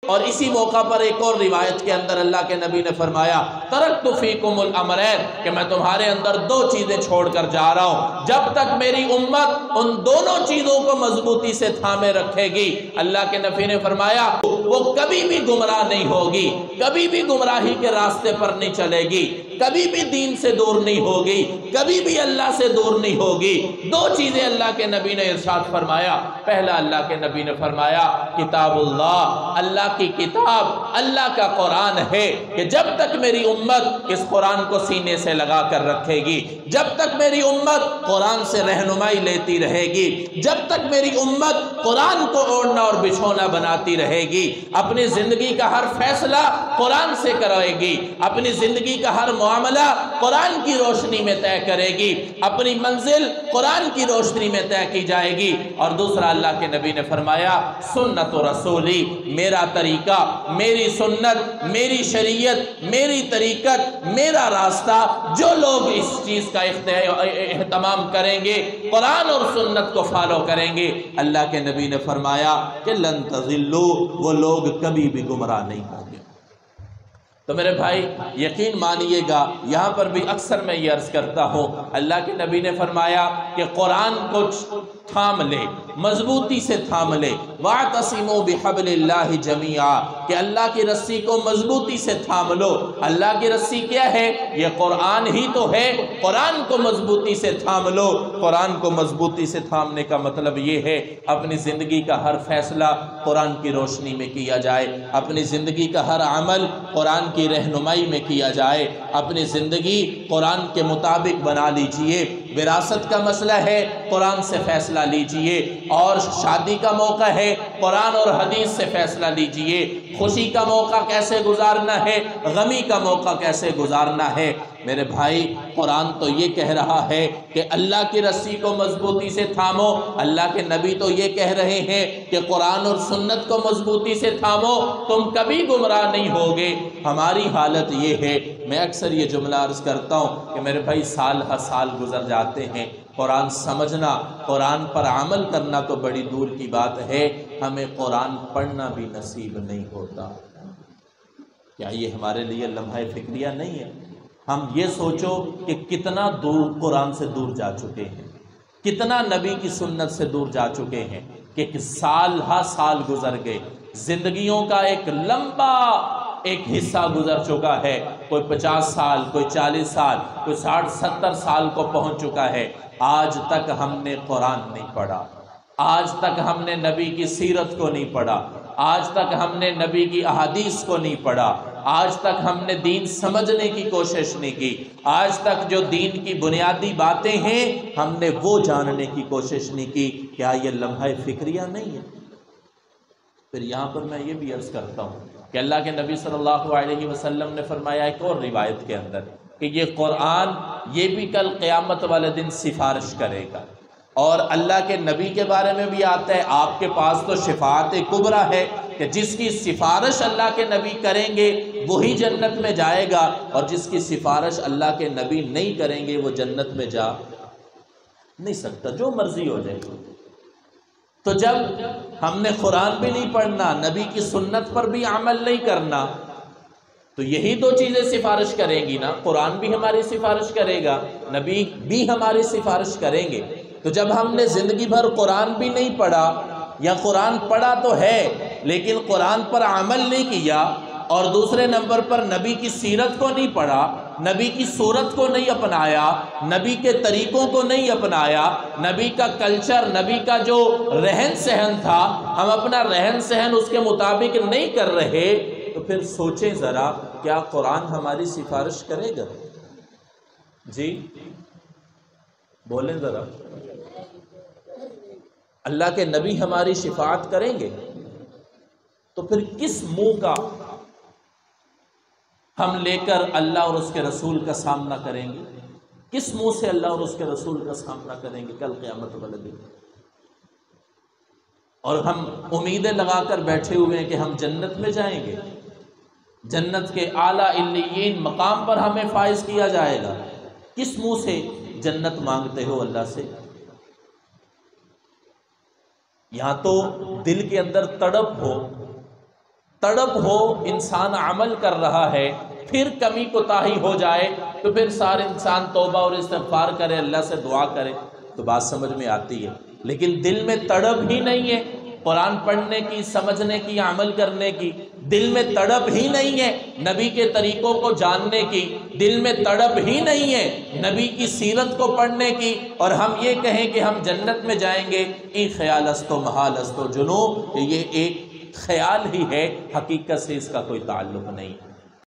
اور اسی موقع پر ایک اور روایت کے اندر اللہ کے نبی نے فرمایا ترکت فیکم الامرین، کہ میں تمہارے اندر دو چیزیں چھوڑ کر جا رہا ہوں، جب تک میری امت ان دونوں چیزوں کو مضبوطی سے تھامے رکھے گی، اللہ کے نبی نے فرمایا وہ کبھی بھی گمراہ نہیں ہوگی، کبھی بھی گمراہی کے راستے پر نہیں چلے گی، کبھی بھی دین سے دور نہیں ہوگی، کبھی بھی اللہ سے دور نہیں ہوگی۔ دو چیزیں اللہ کے نبی نے ارشاد فرمایا۔ پہلا اللہ کے نبی نے فرمایا کتاب اللہ، اللہ کی کتاب، اللہ کا قرآن ہے کہ جب تک میری امت اس قرآن کو سینے سے لگا کر رکھے گی، جب تک میری امت قرآن سے رہنمائی لیتی رہے گی، جب تک میری امت قرآن کو اوڑھنا اور بچھونا بناتی رہے گی، اپنی زندگی کا ہر فیصلہ قرآن سے کرے گی، اپنی زندگی کا ہر معاملہ قرآن کی روشنی میں طے کرے گی، اپنی منزل قرآن کی روشنی میں طے کی جائے گی۔ اور دوسرا اللہ کے نبی نے فرمایا سنت رسولی، میرا طریقہ، میری سنت، میری شریعت، میری طریقت، میرا راستہ، جو لوگ اس چیز کا اہتمام کریں گے، قرآن اور سنت کو فالو کریں گے، اللہ کے نبی نے فرمایا کہ لن تضلوا، وہ لوگ کبھی بھی گمراہ نہیں ہوں گے۔ تو میرے بھائی یقین مانیے گا، یہاں پر بھی اکثر میں یہ عرض کرتا ہوں، اللہ کے نبی نے فرمایا کہ قرآن کو تھام لے، مضبوطی سے تھام لے، وَاعْتَصِمُوا بِحَبْلِ اللَّهِ جَمِيعًا، کہ اللہ کی رسی کو مضبوطی سے تھام لو۔ اللہ کی رسی کیا ہے؟ یہ قرآن ہی تو ہے، قرآن کو مضبوطی سے تھام لو۔ قرآن کو مضبوطی سے تھامنے کا مطلب یہ ہے اپنی زندگی کا ہر فیصلہ قرآن کی روشنی میں کیا جائے، اپنی زندگی کا ہر عمل قرآن کی رہنمائی میں کیا جائے، اپنی زندگی قرآن کے مطابق بنا لیجئے۔ وراثت کا مسئلہ ہے، قرآن سے فیصلہ لیجئے، اور شادی کا موقع ہے، قرآن اور حدیث سے فیصلہ لیجئے، خوشی کا موقع کیسے گزارنا ہے، غمی کا موقع کیسے گزارنا ہے۔ میرے بھائی قرآن تو یہ کہہ رہا ہے کہ اللہ کی رسی کو مضبوطی سے تھامو، اللہ کے نبی تو یہ کہہ رہے ہیں کہ قرآن اور سنت کو مضبوطی سے تھامو، تم کبھی گمراہ نہیں ہوگے۔ ہماری حالت یہ ہے، میں اکثر یہ جملہ عرض کرتا ہوں کہ میرے بھائی سال ہر سال گزر جاتے ہیں، قرآن سمجھنا، قرآن پر عمل کرنا تو بڑی دور کی بات ہے، ہمیں قرآن پڑھنا بھی نصیب نہیں ہوتا۔ کیا یہ ہمارے لیے لمحہ فکریہ نہیں ہے؟ ہم یہ سوچو کہ کتنا دور قرآن سے دور جا چکے ہیں، کتنا نبی کی سنت سے دور جا چکے ہیں کہ سال ہا سال گزر گئے، زندگیوں کا ایک لمبا ایک حصہ گزر چکا ہے، کوئی 50 سال، کوئی 40 سال، کوئی 60-70 سال کو پہنچ چکا ہے، آج تک ہم نے قرآن نہیں پڑھا، آج تک ہم نے نبی کی سیرت کو نہیں پڑھا، آج تک ہم نے نبی کی احادیث کو نہیں پڑھا، آج تک ہم نے دین سمجھنے کی کوشش نہیں کی، آج تک جو دین کی بنیادی باتیں ہیں ہم نے وہ جاننے کی کوشش نہیں کی۔ کیا یہ لمحہ فکریہ نہیں ہے؟ پھر یہاں پر میں یہ بھی عرض کرتا ہوں کہ اللہ کے نبی صلی اللہ علیہ وسلم نے فرمایا ایک اور روایت کے اندر کہ یہ قرآن یہ بھی کل قیامت والے دن سفارش کرے گا، اور اللہ کے نبی کے بارے میں بھی آتا ہے، آپ کے پاس تو شفاعت کبریٰ ہے کہ جس کی سفارش اللہ کے نبی کریں گے وہی جنت میں جائے گا، اور جس کی سفارش اللہ کے نبی نہیں کریں گے وہ جنت میں جا نہیں سکتا، جو مرضی ہو جائے۔ تو جب ہم نے قرآن بھی نہیں پڑھنا، نبی کی سنت پر بھی عمل نہیں کرنا، تو یہی دو چیزیں سفارش کریں گی نا، قرآن بھی ہماری سفارش کرے گا، نبی بھی ہماری سفارش کریں گے۔ تو جب ہم نے زندگی بھر قرآن بھی نہیں پڑھا، یا قرآن پڑھا تو ہے لیکن قرآن پر عمل نہیں کیا، اور دوسرے نمبر پر نبی کی سیرت کو نہیں پڑھا، نبی کی صورت کو نہیں اپنایا، نبی کے طریقوں کو نہیں اپنایا، نبی کا کلچر، نبی کا جو رہن سہن تھا ہم اپنا رہن سہن اس کے مطابق نہیں کر رہے، تو پھر سوچیں ذرا کیا قرآن ہماری سفارش کرے گا؟ جی بولیں ذرا، اللہ کے نبی ہماری شفاعت کریں گے تو پھر کس منہ کا ہم لے کر اللہ اور اس کے رسول کا سامنا کریں گے؟ کس منہ سے اللہ اور اس کے رسول کا سامنا کریں گے کل قیامت والے دن؟ اور ہم امیدیں لگا کر بیٹھے ہوئے ہیں کہ ہم جنت میں جائیں گے، جنت کے اعلیٰ علیین مقام پر ہمیں فائز کیا جائے گا، کس منہ سے جنت مانگتے ہو اللہ سے؟ یہاں تو دل کے اندر تڑپ ہو تڑپ ہو، انسان عمل کر رہا ہے، پھر کمی کوتاہی ہو جائے تو پھر سارے انسان توبہ اور استغفار کرے، اللہ سے دعا کرے تو بات سمجھ میں آتی ہے۔ لیکن دل میں تڑپ ہی نہیں ہے قرآن پڑھنے کی، سمجھنے کی، عمل کرنے کی، دل میں تڑپ ہی نہیں ہے نبی کے طریقوں کو جاننے کی، دل میں تڑپ ہی نہیں ہے نبی کی سیرت کو پڑھنے کی، اور ہم یہ کہیں کہ ہم جنت میں جائیں گے، ای خیال است و محال است و جنوب، یہ ایک خیال ہی ہے، حقیقت سے اس کا کوئی تعلق نہیں۔